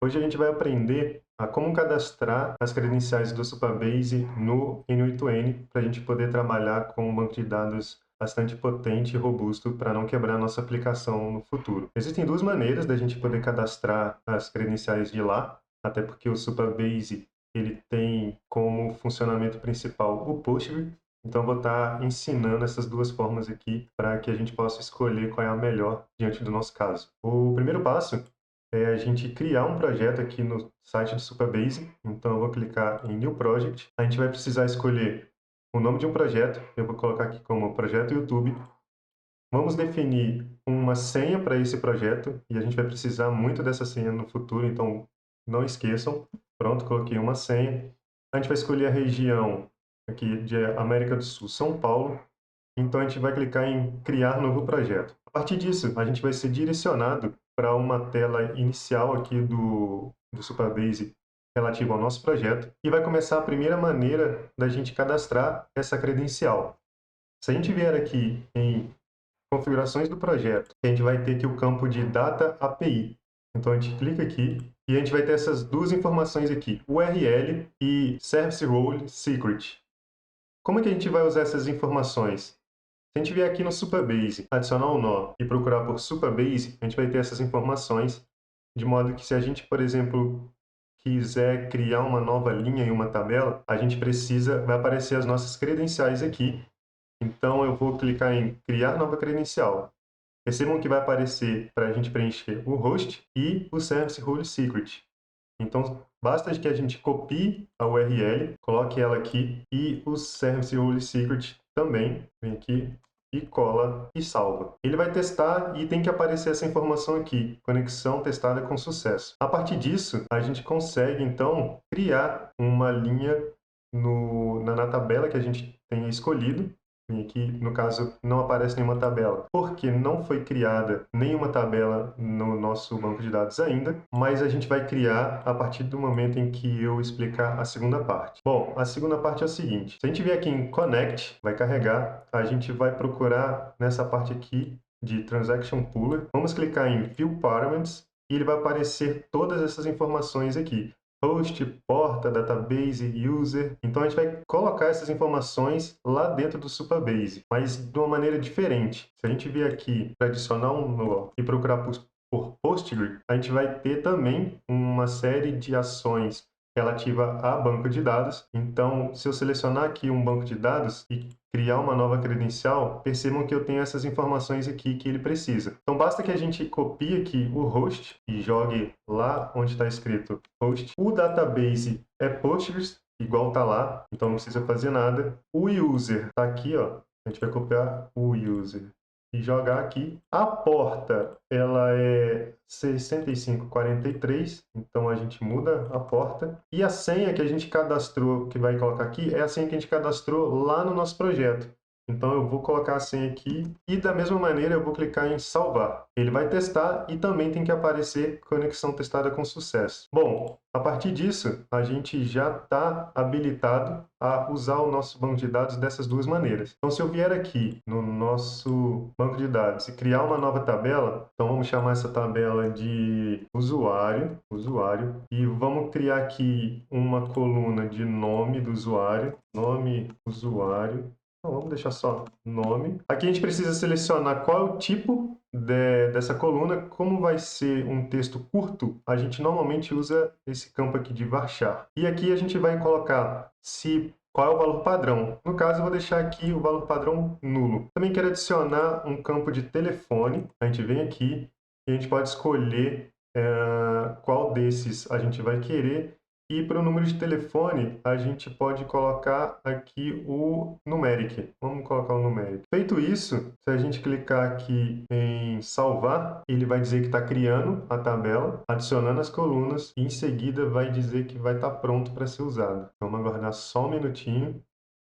Hoje a gente vai aprender a como cadastrar as credenciais do Supabase no N8N para a gente poder trabalhar com um banco de dados bastante potente e robusto para não quebrar a nossa aplicação no futuro. Existem duas maneiras da gente poder cadastrar as credenciais de lá, até porque o Supabase ele tem como funcionamento principal o Postgre. Então, eu vou estar ensinando essas duas formas aqui para que a gente possa escolher qual é a melhor diante do nosso caso. O primeiro passo é a gente criar um projeto aqui no site do Supabase. Então, eu vou clicar em New Project. A gente vai precisar escolher o nome de um projeto. Eu vou colocar aqui como Projeto YouTube. Vamos definir uma senha para esse projeto e a gente vai precisar muito dessa senha no futuro, então não esqueçam. Pronto, coloquei uma senha. A gente vai escolher a região aqui de América do Sul, São Paulo. Então, a gente vai clicar em Criar novo projeto. A partir disso, a gente vai ser direcionado para uma tela inicial aqui do Supabase relativo ao nosso projeto e vai começar a primeira maneira da gente cadastrar essa credencial. Se a gente vier aqui em Configurações do projeto, a gente vai ter aqui o campo de Data API. Então, a gente clica aqui e a gente vai ter essas duas informações aqui, URL e Service Role Secret. Como é que a gente vai usar essas informações? Se a gente vier aqui no Supabase, adicionar um nó e procurar por Supabase, a gente vai ter essas informações, de modo que se a gente, por exemplo, quiser criar uma nova linha em uma tabela, a gente vai aparecer as nossas credenciais aqui. Então, eu vou clicar em Criar nova credencial. Percebam que vai aparecer para a gente preencher o host e o Service Role Secret. Então, basta que a gente copie a URL, coloque ela aqui e o Service Role Secret também. Vem aqui e cola e salva. Ele vai testar e tem que aparecer essa informação aqui, conexão testada com sucesso. A partir disso, a gente consegue, então, criar uma linha na tabela que a gente tenha escolhido. E aqui, no caso, não aparece nenhuma tabela, porque não foi criada nenhuma tabela no nosso banco de dados ainda, mas a gente vai criar a partir do momento em que eu explicar a segunda parte. Bom, a segunda parte é o seguinte, se a gente vier aqui em Connect, vai carregar, a gente vai procurar nessa parte aqui de Transaction Pooler, vamos clicar em View Parameters, e ele vai aparecer todas essas informações aqui. Host, porta, database, user. Então, a gente vai colocar essas informações lá dentro do Supabase, mas de uma maneira diferente. Se a gente vier aqui para adicionar um nó e procurar por Postgre, a gente vai ter também uma série de ações relativa a banco de dados. Então, se eu selecionar aqui um banco de dados e criar uma nova credencial, percebam que eu tenho essas informações aqui que ele precisa. Então, basta que a gente copie aqui o host e jogue lá onde está escrito host. O database é Postgres, igual está lá, então não precisa fazer nada. O user está aqui, ó. A gente vai copiar o user e jogar aqui. A porta, ela é 6543, então a gente muda a porta. E a senha que a gente cadastrou, que vai colocar aqui, é a senha que a gente cadastrou lá no nosso projeto. Então, eu vou colocar a senha aqui e, da mesma maneira, eu vou clicar em salvar. Ele vai testar e também tem que aparecer conexão testada com sucesso. Bom, a partir disso, a gente já está habilitado a usar o nosso banco de dados dessas duas maneiras. Então, se eu vier aqui no nosso banco de dados e criar uma nova tabela, então vamos chamar essa tabela de usuário, e vamos criar aqui uma coluna de nome do usuário, nome usuário. Então, vamos deixar só nome. Aqui a gente precisa selecionar qual é o tipo dessa coluna. Como vai ser um texto curto, a gente normalmente usa esse campo aqui de varchar. E aqui a gente vai colocar qual é o valor padrão. No caso, eu vou deixar aqui o valor padrão nulo. Também quero adicionar um campo de telefone. A gente vem aqui e a gente pode escolher qual desses a gente vai querer. E para o número de telefone, a gente pode colocar aqui o numeric. Vamos colocar o numeric. Feito isso, se a gente clicar aqui em salvar, ele vai dizer que está criando a tabela, adicionando as colunas, e em seguida vai dizer que vai estar pronto para ser usado. Vamos aguardar só um minutinho.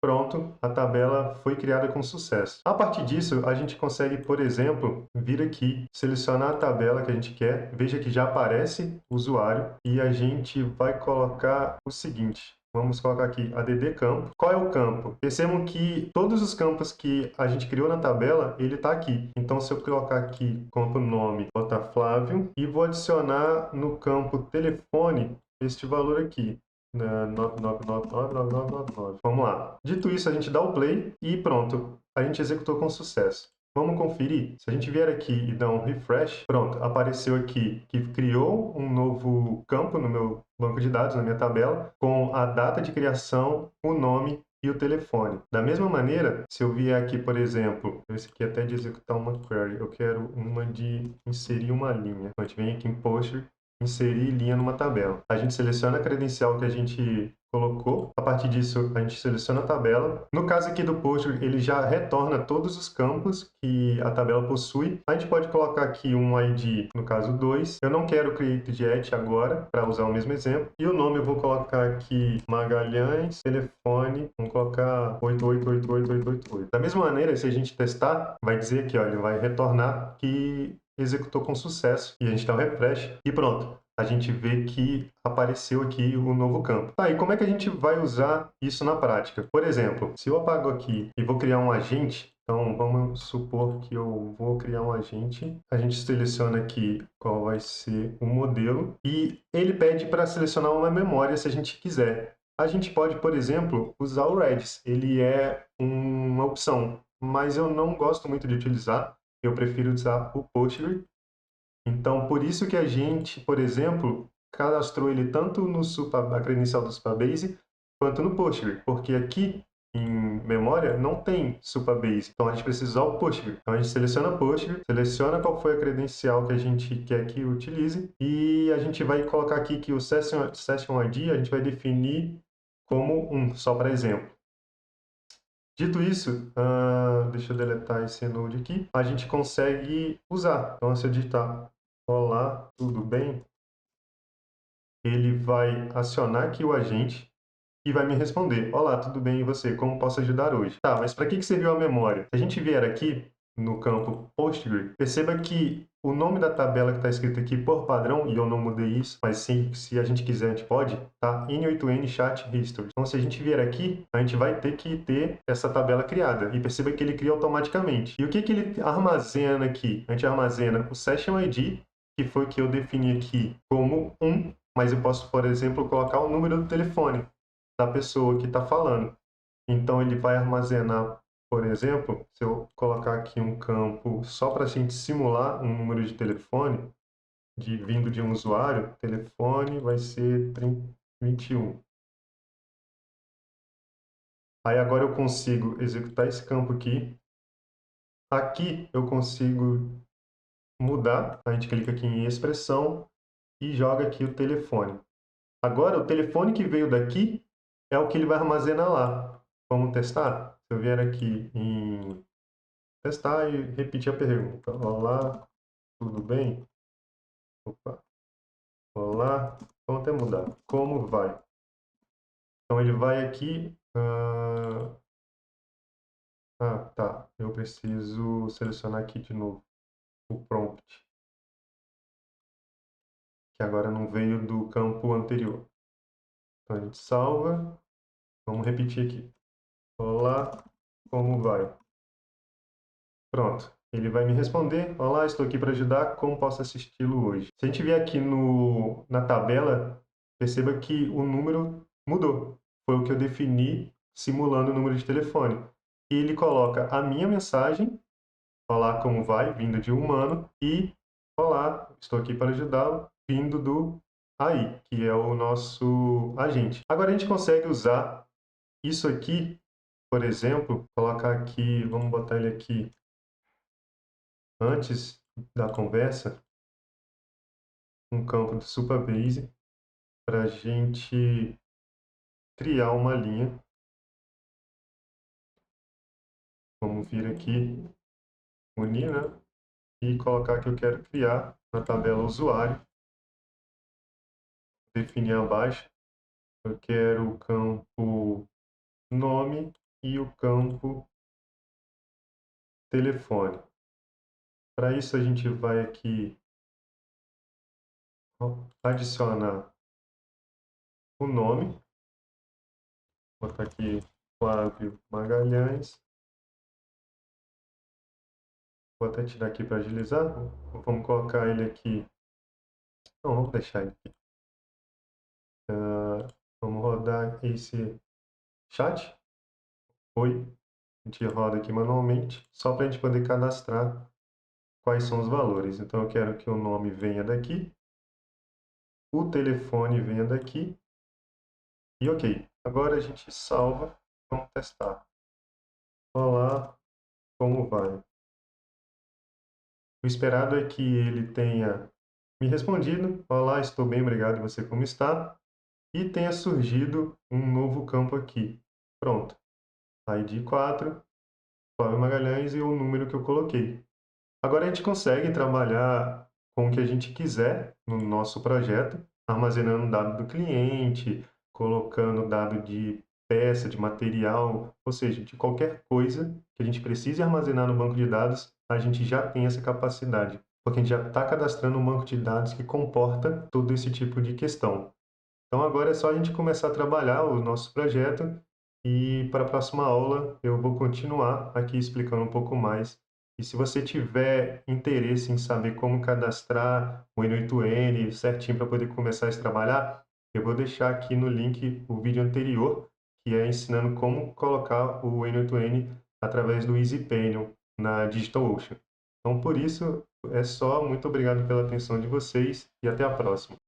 Pronto, a tabela foi criada com sucesso. A partir disso, a gente consegue, por exemplo, vir aqui, selecionar a tabela que a gente quer. Veja que já aparece o usuário e a gente vai colocar o seguinte. Vamos colocar aqui add campo. Qual é o campo? Percebam que todos os campos que a gente criou na tabela, ele está aqui. Então, se eu colocar aqui campo nome, botar Flávio, e vou adicionar no campo telefone este valor aqui, né, 9999999. Vamos lá. Dito isso, a gente dá o play e pronto, a gente executou com sucesso. Vamos conferir? Se a gente vier aqui e dar um refresh, pronto, apareceu aqui que criou um novo campo no meu banco de dados, na minha tabela, com a data de criação, o nome e o telefone. Da mesma maneira, se eu vier aqui, por exemplo, esse aqui até de executar uma query, eu quero uma de inserir uma linha. Então, a gente vem aqui em Postgre, inserir linha numa tabela. A gente seleciona a credencial que a gente colocou. A partir disso, a gente seleciona a tabela. No caso aqui do Postgre, ele já retorna todos os campos que a tabela possui. A gente pode colocar aqui um ID, no caso 2. Eu não quero create jet agora, para usar o mesmo exemplo. E o nome eu vou colocar aqui Magalhães, telefone, vamos colocar 888888. Da mesma maneira, se a gente testar, vai dizer aqui, ó, ele vai retornar que executou com sucesso. E a gente dá um refresh e pronto. A gente vê que apareceu aqui o novo campo. Tá, e como é que a gente vai usar isso na prática? Por exemplo, se eu apago aqui e vou criar um agente, então vamos supor que eu vou criar um agente, a gente seleciona aqui qual vai ser o modelo e ele pede para selecionar uma memória se a gente quiser. A gente pode, por exemplo, usar o Redis, ele é uma opção, mas eu não gosto muito de utilizar, eu prefiro usar o Postgre. Então, por isso que a gente, por exemplo, cadastrou ele tanto no a credencial do Supabase quanto no Postgre, porque aqui em memória não tem Supabase, então a gente precisa usar o Postgre. Então a gente seleciona Postgre, seleciona qual foi a credencial que a gente quer que utilize e a gente vai colocar aqui que o Session ID a gente vai definir como só para exemplo. Dito isso, deixa eu deletar esse node aqui, a gente consegue usar. Então, se eu digitar olá, tudo bem? Ele vai acionar aqui o agente e vai me responder. Olá, tudo bem e você? Como posso ajudar hoje? Tá, mas para que serviu a memória? Se a gente vier aqui no campo Postgre, perceba que o nome da tabela que está escrito aqui por padrão, e eu não mudei isso, mas sim, se a gente quiser, a gente pode, tá? N8N Chat History. Então, se a gente vier aqui, a gente vai ter que ter essa tabela criada. E perceba que ele cria automaticamente. E o que ele armazena aqui? A gente armazena o Session ID, que foi que eu defini aqui como mas eu posso, por exemplo, colocar o número do telefone da pessoa que está falando. Então, ele vai armazenar, por exemplo, se eu colocar aqui um campo só para a gente simular um número de telefone vindo de um usuário, telefone vai ser 21. Aí agora eu consigo executar esse campo aqui. Aqui eu consigo mudar, a gente clica aqui em expressão e joga aqui o telefone. Agora, o telefone que veio daqui é o que ele vai armazenar lá. Vamos testar? Se eu vier aqui em testar e repetir a pergunta. Olá, tudo bem? Opa. Olá, vamos até mudar. Como vai? Então, ele vai aqui... tá. Eu preciso selecionar aqui de novo o prompt, que agora não veio do campo anterior. Então, a gente salva. Vamos repetir aqui. Olá, como vai? Pronto. Ele vai me responder, olá, estou aqui para ajudar, como posso assisti-lo hoje? Se a gente vier aqui na tabela, perceba que o número mudou. Foi o que eu defini simulando o número de telefone. E ele coloca a minha mensagem, olá, como vai, vindo de um humano, e olá, estou aqui para ajudá-lo, vindo do AI, que é o nosso agente. Agora a gente consegue usar isso aqui, por exemplo, colocar aqui, vamos botar ele aqui antes da conversa, um campo do Supabase para a gente criar uma linha. Vamos vir aqui, unir, né? E colocar que eu quero criar na tabela usuário. Definir abaixo. Eu quero o campo nome e o campo telefone. Para isso a gente vai aqui adicionar o nome. botar aqui Flávio Magalhães. Vou até tirar aqui para agilizar. Vamos colocar ele aqui. Não, vamos deixar ele aqui. Vamos rodar esse chat. Oi. A gente roda aqui manualmente, só para a gente poder cadastrar quais são os valores. Então, eu quero que o nome venha daqui, o telefone venha daqui e ok. Agora a gente salva. Vamos testar. Olá, como vai? O esperado é que ele tenha me respondido. Olá, estou bem, obrigado. E você como está? E tenha surgido um novo campo aqui. Pronto. ID 4, Flávio Magalhães e o número que eu coloquei. Agora a gente consegue trabalhar com o que a gente quiser no nosso projeto, armazenando dado do cliente, colocando dado de peça, de material, ou seja, de qualquer coisa que a gente precise armazenar no banco de dados, a gente já tem essa capacidade, porque a gente já está cadastrando um banco de dados que comporta todo esse tipo de questão. Então agora é só a gente começar a trabalhar o nosso projeto e para a próxima aula eu vou continuar aqui explicando um pouco mais. E se você tiver interesse em saber como cadastrar o N8N certinho para poder começar a trabalhar, eu vou deixar aqui no link o vídeo anterior, que é ensinando como colocar o N8N através do EasyPainion na DigitalOcean. Então por isso é só, muito obrigado pela atenção de vocês e até a próxima.